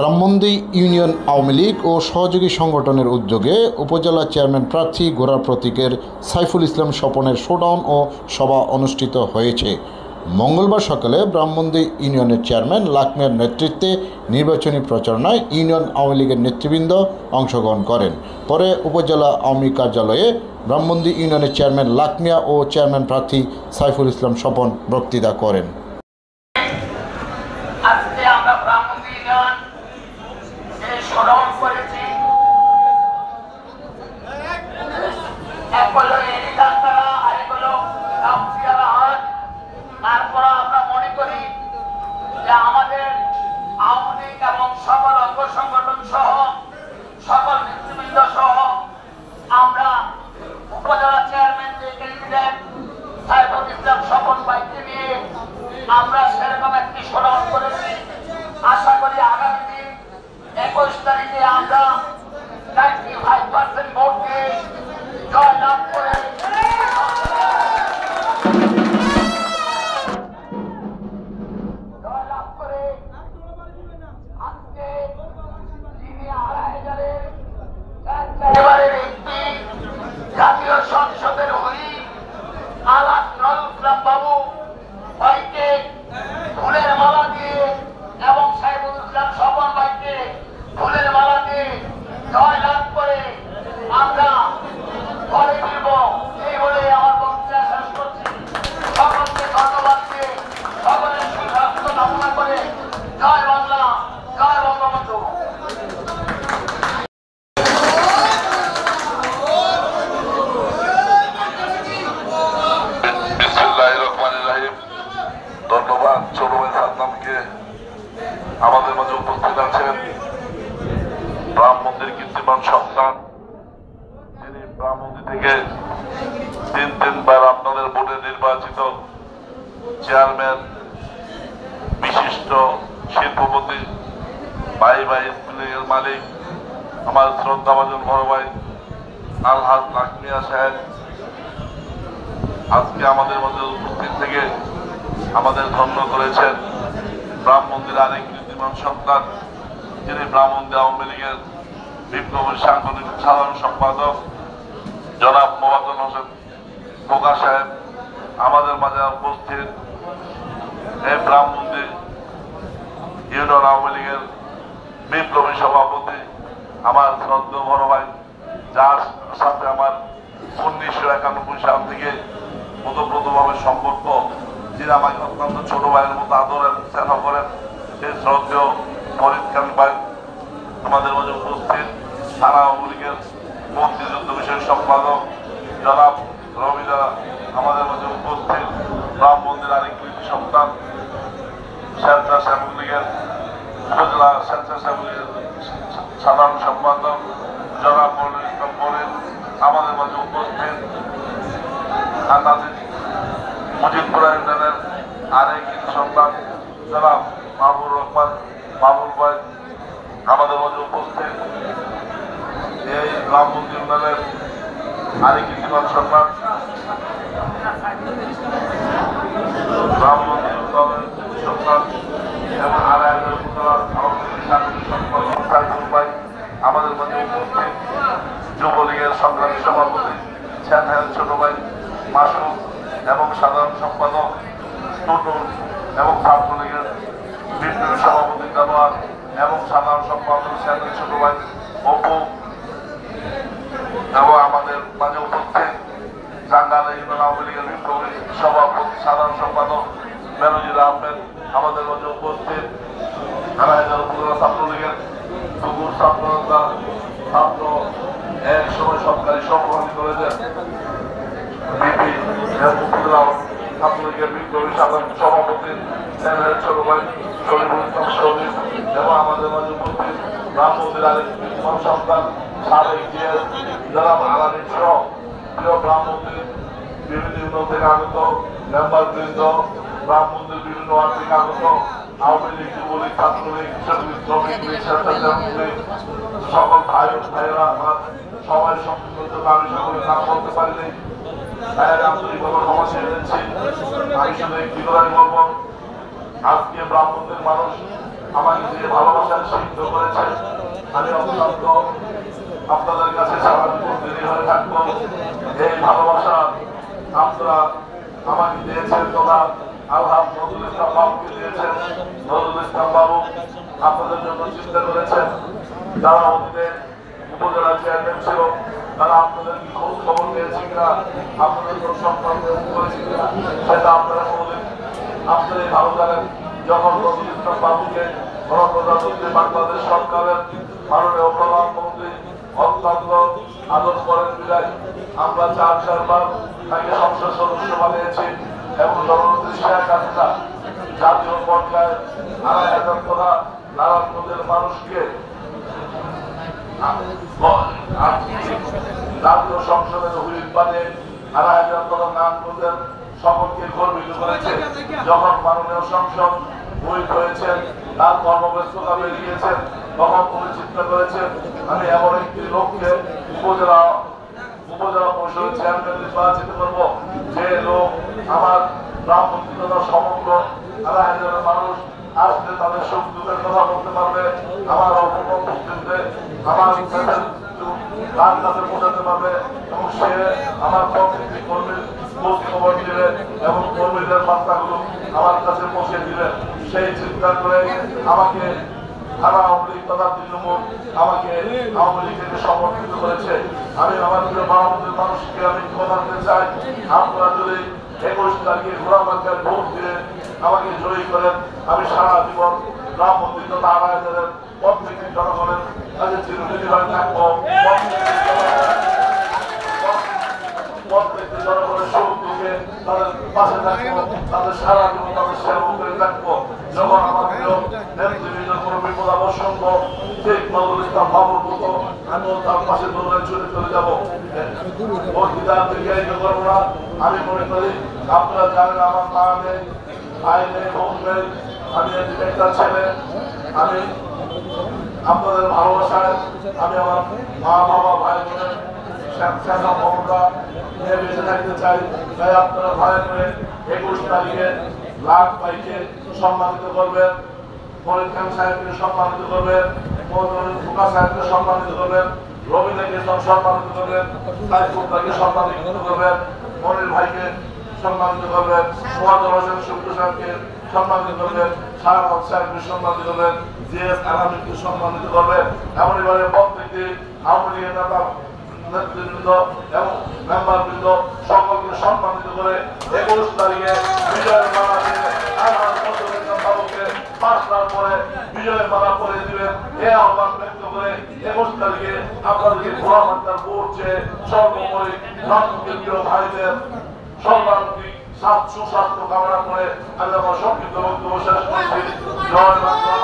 Brahmandi union Awami League ও সহযোগী সংগঠনের উদ্যোগে উপজেলা চেয়ারম্যান প্রার্থী গোড়া প্রতীকের সাইফুল ইসলাম স্বপনের শোডাউন ও সভা অনুষ্ঠিত হয়েছে। মঙ্গলবার সকালে ব্রাহ্মণদী ইউনিয়নের চেয়ারম্যান লাকমিয়ার নেতৃত্বে নির্বাচনী প্রচারণায় ইউনিয়ন আওয়ামী লীগের নেতৃবৃন্দ অংশগ্রহণ করেন। পরে উপজেলা আওয়ামী কার্যালয়ে ব্রাহ্মণদী ইউনিয়নের চেয়ারম্যান লাকমিয়া ও চেয়ারম্যান প্রার্থী সাইফুল ইসলাম স্বপন বক্তৃতা করেন। তারপর আমরা মনে করি যে আমাদের আওয়ামী লীগ এবং সকল অঙ্গ সংগঠন সহ সকল নেতৃবৃন্দ সহ আমরা উপজেলা চেয়ারম্যান যে ক্যান্ডিডেট সাইফুল ইসলাম স্বপন ভাইকে নিয়ে আমরা সেরকম একটি শোডাউন করেছি। আশা করি আগামী দিন 21 তারিখে আমরা 95% ভোট দিয়ে জয় লাভ করে জাতীয় সংসদের হুইপ আলাপ নজরুল বাবু ভাইকে ফুলের মালা দিয়ে এবং সাইফুল ইসলাম স্বপন ভাইকে ফুলের মালা দিয়ে জয় লাভ করে আমরা ঘরে ফিরব। এই বলে আমার বক্তৃতা শেষ করছি। সকলকে ধন্যবাদ দিয়ে সকলের সুস্বাস্থ্য কামনা করে জয় বাংলা, জয় বঙ্গবন্ধু। ধন্যবাদ ছোট ভাই সাদ্দামকে। আমাদের মাঝে উপস্থিত আছেন ব্রাহ্মণদের কীর্তিমান সন্তান, যিনি ব্রাহ্মণী থেকে তিনবার আপনাদের ভোটে নির্বাচিত চেয়ারম্যান, বিশিষ্ট শিল্পপতি, ভাই স্কুলের মালিক, আমার শ্রদ্ধাভাজন বড় ভাই আলহাজ লাকমিয়া সাহেব আজকে আমাদের মধ্যে উপস্থিত থেকে আমাদের ধন্য করেছেন। ব্রাহ্মণদের আরেক কীর্তিমান সন্তান, যিনি ব্রাহ্মণদী আওয়ামী লীগের বিপ্লবী সাংগঠনিক সাধারণ সম্পাদক জনাব মোবাজ্জল হোসেন খোকা সাহেব আমাদের মাঝে উপস্থিত। এই ব্রাহ্মণদী ইউনিয়ন আওয়ামী লীগের বিপ্লবী সভাপতি আমার শ্রদ্ধেয় বড় ভাই, যার সাথে আমার 1991 সাল থেকে ওতপ্রোতভাবে সম্পর্ক, যিনি আমাকে অত্যন্ত ছোট ভাইয়ের মতো আদর এবং স্নেহ করেন, সেই শ্রদ্ধেয় ফরিদ খান ভাই আমাদের মাঝে উপস্থিত। থানা আওয়ামী লীগের মুক্তিযুদ্ধ বিষয়ক সম্পাদক জনাব রবিদা আমাদের মাঝে উপস্থিত। ব্রাহ্মণদের আরেক কৃতি সন্তান স্বেচ্ছাসেবক লীগের উপজেলা স্বেচ্ছাসেবক লীগের সাধারণ সম্পাদক জনাব মনির ইসলাম মনির আমাদের মাঝে উপস্থিত। মুজিবপুরা ইউনিয়নের আরেক সন্তান জনাব মাহবুব রহমান মাহবুব ভাই আমাদের মাঝে উপস্থিত। এই ব্রাহ্মণদী ইউনিয়নের আরেক কীর্তিমান সন্তান ব্রাহ্মণদী ইউনিয়নের সন্তান এবং ভাই আমাদের মাঝে উপস্থিত। যুবলীগের সংগ্রামী সভাপতি ছোট ভাই মাসুদ এবং সাধারণ সম্পাদক টুটুল এবং ছাত্রলীগের বিপ্লবী সভাপতি জানোয়ার এবং সাধারণ সম্পাদক ছোট ভাই অপু এবং আমাদের মাঝে উপস্থিত টাঙ্গাইল ইউনিয়ন আওয়ামী লীগের বিপ্লবী সভাপতি সাধারণ সম্পাদক বেনজির আহমেদ আমাদের মাঝে উপস্থিত। উপজেলা ছাত্রলীগের দুপুর ছাত্র এক সময় সরকারি সভাপতি করেছেন ছাত্রলীগের বিপ্লবী সাধারণ সভাপতি ছোট ভাই শরীফুল ইসলাম শরীফ এবং আমাদের মাঝে উপস্থিত ব্রাহ্মণদের আরেক সন্তান সাবেক জিএস যারা আলামিন সহ প্রিয় ব্রাহ্মণদের বিভিন্ন ইউনিয়ন থেকে আগত মেম্বার বৃন্দ, ব্রাহ্মণদের বিভিন্ন ওয়ার্ড থেকে আগত আওয়ামী লীগ, যুবলীগ, ছাত্রলীগ, শ্রমিক লীগ, স্বেচ্ছাসেবক লীগ সকল ভাইয়েরা সবাই সম্পূর্ণ আমি সকলের নাম বলতে পারিনি, আন্তরিকভাবে ক্ষমা চেয়ে নিচ্ছি। আমি শুধু একটি কথাই বলবো, আজকে ব্রাহ্মণদের মানুষ আমাকে যে ভালোবাসার সিদ্ধ করেছেন, আমি অত্যন্ত আপনাদের কাছে সারা জীবন দেরি হয়ে থাকবো। এই ভালোবাসা আপনারা আমাকে দিয়েছেন, তোমরা আলহাম নজরুল ইসলাম বাবুকে দিয়েছেন। নজরুল ইসলাম বাবু আপনাদের জন্য চিন্তা করেছেন। যারা অতীতে উপজেলা চেয়ারম্যান ছিল তারা আপনাদের কি খোঁজ খবর নিয়েছে কিনা, আপনাদের কোন সম্পর্ক করেছে কিনা, সেটা আপনারা কোনদিন আপনারাই ভালো জানেন। যখন নজরুল ইসলাম বাবুকে গণপ্রজাতন্ত্রী বাংলাদেশ সরকারের মাননীয় প্রধানমন্ত্রী অত্যন্ত আদর করেন বিদায় আমরা 4-4বার তাকে সংসদ সদস্য বানিয়েছি এবং জননেত্রী শেখ হাসিনা জাতীয় পর্যায়ে 2,500 কথা নারায়ণগঞ্জের মানুষকে জাতীয় সংসদের হুইপ বানিয়ে 2,500 কথা নারায়ণগঞ্জের সকলকে গর্বিত করেছে। যখন মাননীয় সংসদ হুইপ হয়েছেন, তার কর্মব্যস্ততা বেরিয়েছেন, তখন উনি চিন্তা করেছেন আমি এমন একটি লোককে উপজেলা পরিষদের চেয়ারম্যান নির্বাচিত করব, যে লোক আমার ব্রাহ্মণী তথা সমগ্র 2,500 মানুষ আসলে তাদের সুখ দুঃখের কথা বলতে পারবে, আমার উপস্থিতিতে আমার তার কাছে পৌঁছাতে পারবে এবং সে আমার প্রত্যেকটি কর্মীর খোঁজ খবর দিবে এবং কর্মীদের বার্তাগুলো আমার কাছে পৌঁছে দিবে। সেই চিন্তা করে আমাকে থানা আওয়ামী লীগ তথা তৃণমূল আমাকে আওয়ামী লীগকে সমর্থিত করেছে। আমি আমার প্রিয় বাংলাদেশের মানুষকে আমি কথা দিতে চাই, আপনারা যদি 21 তারিখে ঘোড়াবাঙ্গার ভোট দিয়ে আমাকে জয়ী করেন, আমি সারা জীবন ব্রাহ্মণী তথা 2,500 প্রত্যেকটি জনগণের কাছে চিরদিনই হয়ে থাকবো। প্রত্যেকটি জনগণের সুখ দুঃখে তাদের পাশে থাকবো, তাদের সারা জীবন তাদের সেবা করে থাকবো। যখন আমার প্রিয় নেতৃবৃন্দ কোনো বিপদ আবশ্যক ঠিক নজরুল ইসলাম বাবুর মতো আমিও তার পাশে দৌড়ে ছুটে চলে যাবো। করবো না। আমি মনে করি আপনারা জানেন আমার মা নেই, ভাই নেই, বোন নেই, আমি একটা ছেলে। আমি আপনাদের ভালোবাসায় আমি আমার মা বাবা ভাই বোনের মমতা নিয়ে বেঁচে থাকতে চাই। তাই আপনারা ভাই করে 21 তারিখে লাখ ভাইকে সম্মানিত করবেন, ফরিদ খান সাহেবকে সম্মানিত করবেন, ফুকা সাহেবকে সম্মানিত করবেন, রবীন্দ্রকে সম্মানিত করবেন, সাইফুল্লাহকে সম্মানিত করবেন, মনির ভাইকে সম্মানিত করবেন, মোহাম্মদ হোসেন শুক্র সাহেবকে সম্মানিত করবেন, শাহবাগ সাহেবকে সম্মানিত করবেন, জিএস আলামিনকে সম্মানিত করবেন। এমনইভাবে প্রত্যেকটি আওয়ামী লীগের নেতা নেতৃবৃন্দ এবং মেম্বারবৃন্দ সকলকে সম্মানিত করে 21 তারিখে বিজয়ের মালা দিয়ে বাবুকে 5টার পরে বিজয়ের মালা পরে দিবেন। এই আহ্বান ব্যক্ত করে 21 তারিখে আপনাদেরকে ঘোড়াবান্ধার ভোট চেয়ে সর্বোপরি প্রিয় ভাইদের সর্বাঙ্গিক সুস্বাস্থ্য কামনা করে আমি আমার সংক্ষিপ্ত বক্তব্য শেষ করছি। জয় বাংলা।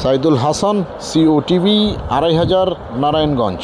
সাইদুল হাসান, COTV, 2500, নারায়ণগঞ্জ।